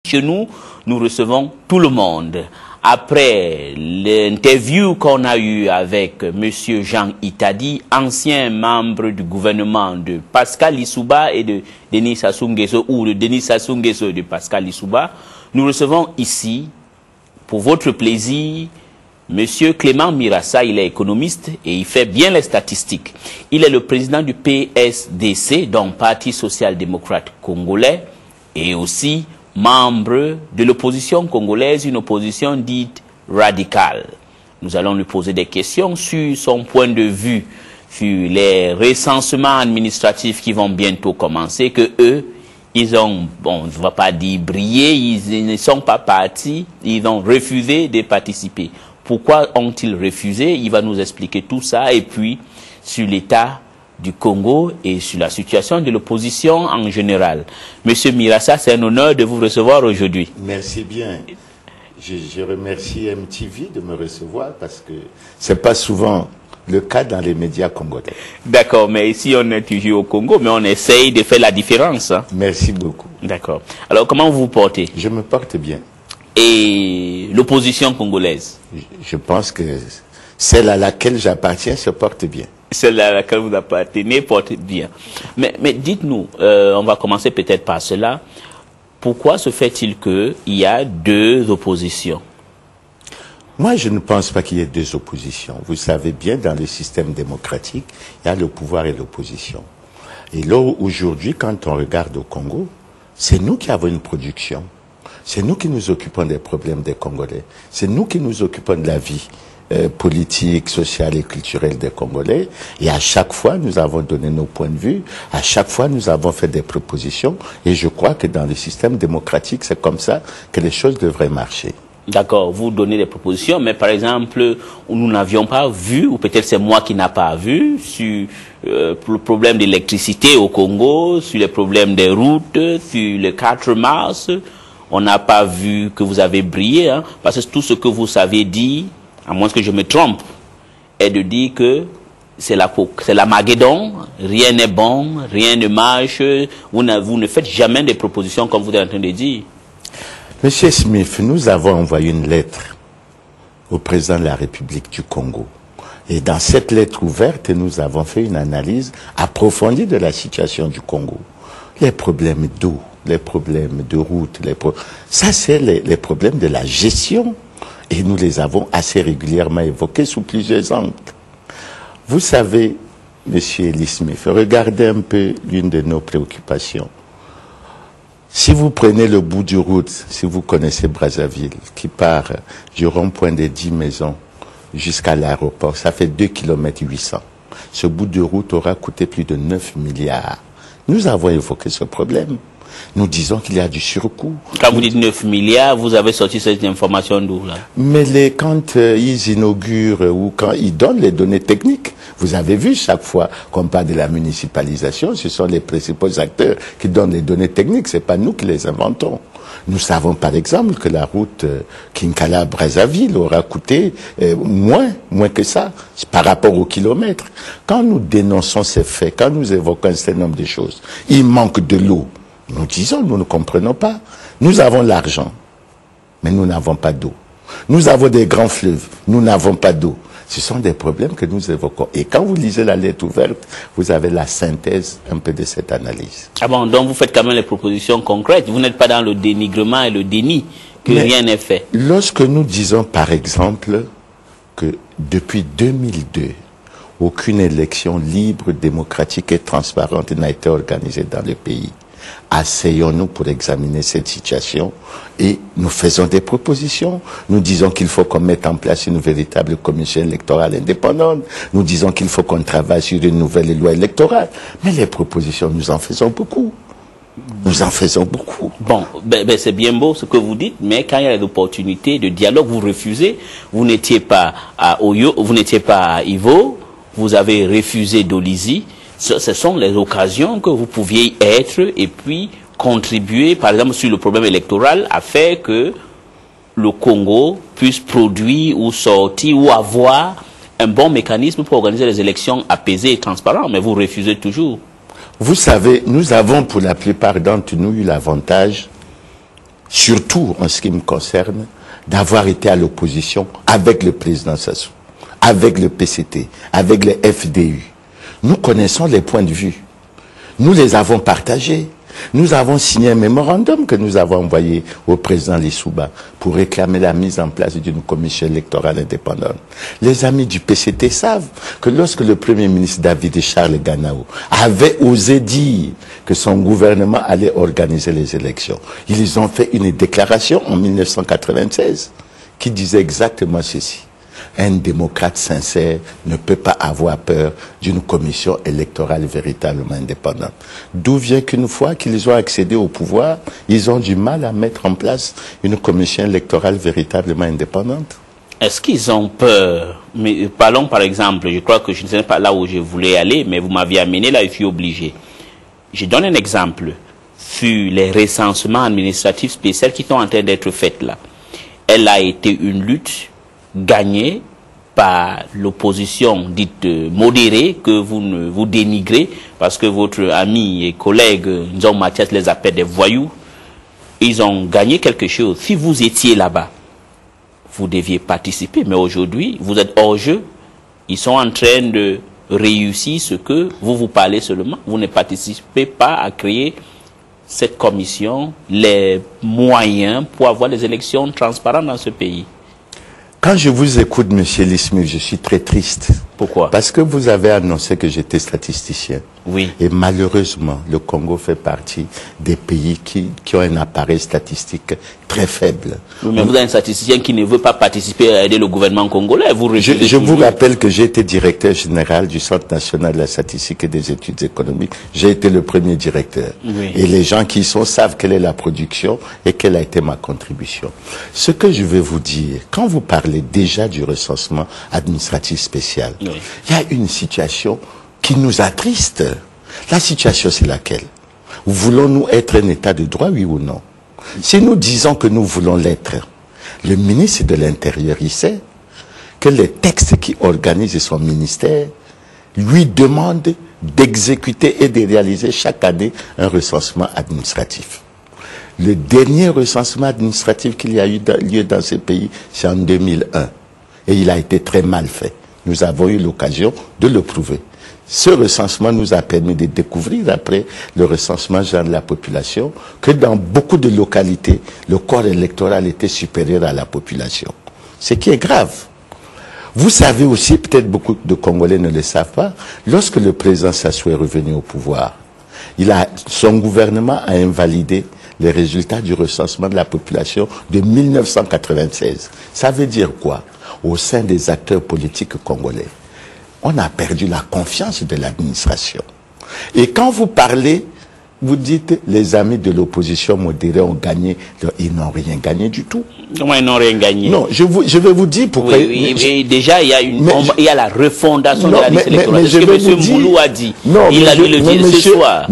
Chez nous, nous recevons tout le monde. Après l'interview qu'on a eue avec M. Jean Itadi, ancien membre du gouvernement de Pascal Lissouba et de Denis Sassou Nguesso, ou de Denis Sassou Nguesso et de Pascal Lissouba, nous recevons ici, pour votre plaisir, M. Clément Mirassa. Il est économiste et il fait bien les statistiques. Il est le président du PSDC, donc Parti social-démocrate congolais, et aussi membre de l'opposition congolaise, une opposition dite radicale. Nous allons lui poser des questions sur son point de vue, sur les recensements administratifs qui vont bientôt commencer, que eux, ils ont, bon, on ne va pas dire briller, ils ne sont pas partis, ils ont refusé de participer. Pourquoi ont-ils refusé? Il va nous expliquer tout ça, et puis sur l'état du Congo et sur la situation de l'opposition en général. Monsieur Mirassa, c'est un honneur de vous recevoir aujourd'hui. Merci bien. Je remercie MTV de me recevoir parce que c'est pas souvent le cas dans les médias congolais. D'accord, mais ici on est toujours au Congo, mais on essaye de faire la différence. Hein. Merci beaucoup. D'accord. Alors comment vous vous portez? Je me porte bien. Et l'opposition congolaise? Je pense que celle à laquelle j'appartiens se porte bien. Celle à laquelle vous appartenez porte bien. Mais dites-nous, on va commencer peut-être par cela. Pourquoi se fait-il qu'il y a deux oppositions? Moi, je ne pense pas qu'il y ait deux oppositions. Vous savez bien, dans le système démocratique, il y a le pouvoir et l'opposition. Et là, aujourd'hui, quand on regarde au Congo, c'est nous qui avons une production. C'est nous qui nous occupons des problèmes des Congolais. C'est nous qui nous occupons de la vie politique, sociale et culturelle des Congolais. Et à chaque fois, nous avons donné nos points de vue. À chaque fois, nous avons fait des propositions. Et je crois que dans le système démocratique, c'est comme ça que les choses devraient marcher. D'accord, vous donnez des propositions, mais par exemple, nous n'avions pas vu, ou peut-être c'est moi qui n'ai pas vu, sur le problème d'électricité au Congo, sur les problèmes des routes, sur le 4 mars. On n'a pas vu que vous avez brillé, hein, parce que tout ce que vous savez dit, à moins que je me trompe, est de dire que c'est l'Armageddon, rien n'est bon, rien ne marche, vous ne faites jamais des propositions comme vous êtes en train de dire. Monsieur Smith, nous avons envoyé une lettre au président de la République du Congo. Et dans cette lettre ouverte, nous avons fait une analyse approfondie de la situation du Congo. Les problèmes d'eau, les problèmes de route, ça c'est les problèmes de la gestion. Et nous les avons assez régulièrement évoqués sous plusieurs angles. Vous savez, monsieur Eli Smith, regardez un peu l'une de nos préoccupations. Si vous prenez le bout du route, si vous connaissez Brazzaville, qui part du rond-point des 10 maisons jusqu'à l'aéroport, ça fait 2,8 km. Ce bout de route aura coûté plus de 9 milliards. Nous avons évoqué ce problème. Nous disons qu'il y a du surcoût. Quand vous dites 9 milliards, vous avez sorti cette information d'où là? Mais quand ils inaugurent ou quand ils donnent les données techniques, vous avez vu chaque fois qu'on parle de la municipalisation, ce sont les principaux acteurs qui donnent les données techniques, c'est pas nous qui les inventons. Nous savons par exemple que la route Kinkala-Brazzaville aura coûté moins que ça par rapport au kilomètre. Quand nous dénonçons ces faits, quand nous évoquons un certain nombre de choses, il manque de l'eau. Nous disons, nous ne comprenons pas. Nous avons l'argent, mais nous n'avons pas d'eau. Nous avons des grands fleuves, nous n'avons pas d'eau. Ce sont des problèmes que nous évoquons. Et quand vous lisez la lettre ouverte, vous avez la synthèse un peu de cette analyse. Ah bon, donc vous faites quand même les propositions concrètes. Vous n'êtes pas dans le dénigrement et le déni, que rien n'est fait. Lorsque nous disons, par exemple, que depuis 2002, aucune élection libre, démocratique et transparente n'a été organisée dans le pays, asseyons-nous pour examiner cette situation et nous faisons des propositions. Nous disons qu'il faut qu'on mette en place une véritable commission électorale indépendante. Nous disons qu'il faut qu'on travaille sur une nouvelle loi électorale. Mais les propositions, nous en faisons beaucoup. Nous en faisons beaucoup. Bon, c'est bien beau ce que vous dites, mais quand il y a des opportunités de dialogue, vous refusez. Vous n'étiez pas à Oyo, vous n'étiez pas à Ivo, vous avez refusé d'Olizi. Ce sont les occasions que vous pouviez être et puis contribuer, par exemple, sur le problème électoral, à faire que le Congo puisse produire ou sortir ou avoir un bon mécanisme pour organiser les élections apaisées et transparentes. Mais vous refusez toujours. Vous savez, nous avons pour la plupart d'entre nous eu l'avantage surtout en ce qui me concerne, d'avoir été à l'opposition avec le président Sassou, avec le PCT, avec le FDU. Nous connaissons les points de vue. Nous les avons partagés. Nous avons signé un mémorandum que nous avons envoyé au président Lissouba pour réclamer la mise en place d'une commission électorale indépendante. Les amis du PCT savent que lorsque le premier ministre David Charles Ganao avait osé dire que son gouvernement allait organiser les élections, ils ont fait une déclaration en 1996 qui disait exactement ceci. Un démocrate sincère ne peut pas avoir peur d'une commission électorale véritablement indépendante. D'où vient qu'une fois qu'ils ont accédé au pouvoir, ils ont du mal à mettre en place une commission électorale véritablement indépendante. Est-ce qu'ils ont peur? Mais parlons par exemple, je crois que je ne sais pas là où je voulais aller, mais vous m'aviez amené là, je suis obligé. Je donne un exemple. Sur les recensements administratifs spéciaux qui sont en train d'être faits là. Elle a été une lutte gagnée par l'opposition dite modérée que vous dénigrez parce que votre ami et collègue Nzom Mathias les appelle des voyous. Ils ont gagné quelque chose. Si vous étiez là-bas, vous deviez participer, mais aujourd'hui, vous êtes hors jeu. Ils sont en train de réussir ce que vous parlez seulement. Vous ne participez pas à créer cette commission, les moyens pour avoir des élections transparentes dans ce pays. Quand je vous écoute, M. Lismil, je suis très triste. Pourquoi? Parce que vous avez annoncé que j'étais statisticien. Oui. Et malheureusement, le Congo fait partie des pays qui ont un appareil statistique très faible. Oui, mais vous avez un statisticien qui ne veut pas participer à aider le gouvernement congolais. Je vous rappelle que j'ai été directeur général du Centre national de la statistique et des études économiques. J'ai été le premier directeur. Oui. Et les gens qui y sont savent quelle est la production et quelle a été ma contribution. Ce que je vais vous dire, quand vous parlez déjà du recensement administratif spécial, oui, il y a une situation qui nous attriste. La situation, c'est laquelle? Voulons-nous être un État de droit, oui ou non? Si nous disons que nous voulons l'être, le ministre de l'Intérieur, il sait que les textes qui organisent son ministère lui demandent d'exécuter et de réaliser chaque année un recensement administratif. Le dernier recensement administratif qu'il y a eu lieu dans ces pays, c'est en 2001. Et il a été très mal fait. Nous avons eu l'occasion de le prouver. Ce recensement nous a permis de découvrir, après le recensement général de la population, que dans beaucoup de localités, le corps électoral était supérieur à la population. Ce qui est grave. Vous savez aussi, peut-être beaucoup de Congolais ne le savent pas, lorsque le président Sassou est revenu au pouvoir, son gouvernement a invalidé les résultats du recensement de la population de 1996. Ça veut dire quoi? Au sein des acteurs politiques congolais, on a perdu la confiance de l'administration. Et quand vous parlez, vous dites les amis de l'opposition modérée ont gagné. Ils n'ont rien gagné du tout. Comment ils n'ont rien gagné? Non, je vais vous dire pourquoi. Oui, déjà, il y a la refondation de la liste électorale. C'est ce que M. Moulou a dit. Non, il a dû le dire ce soir.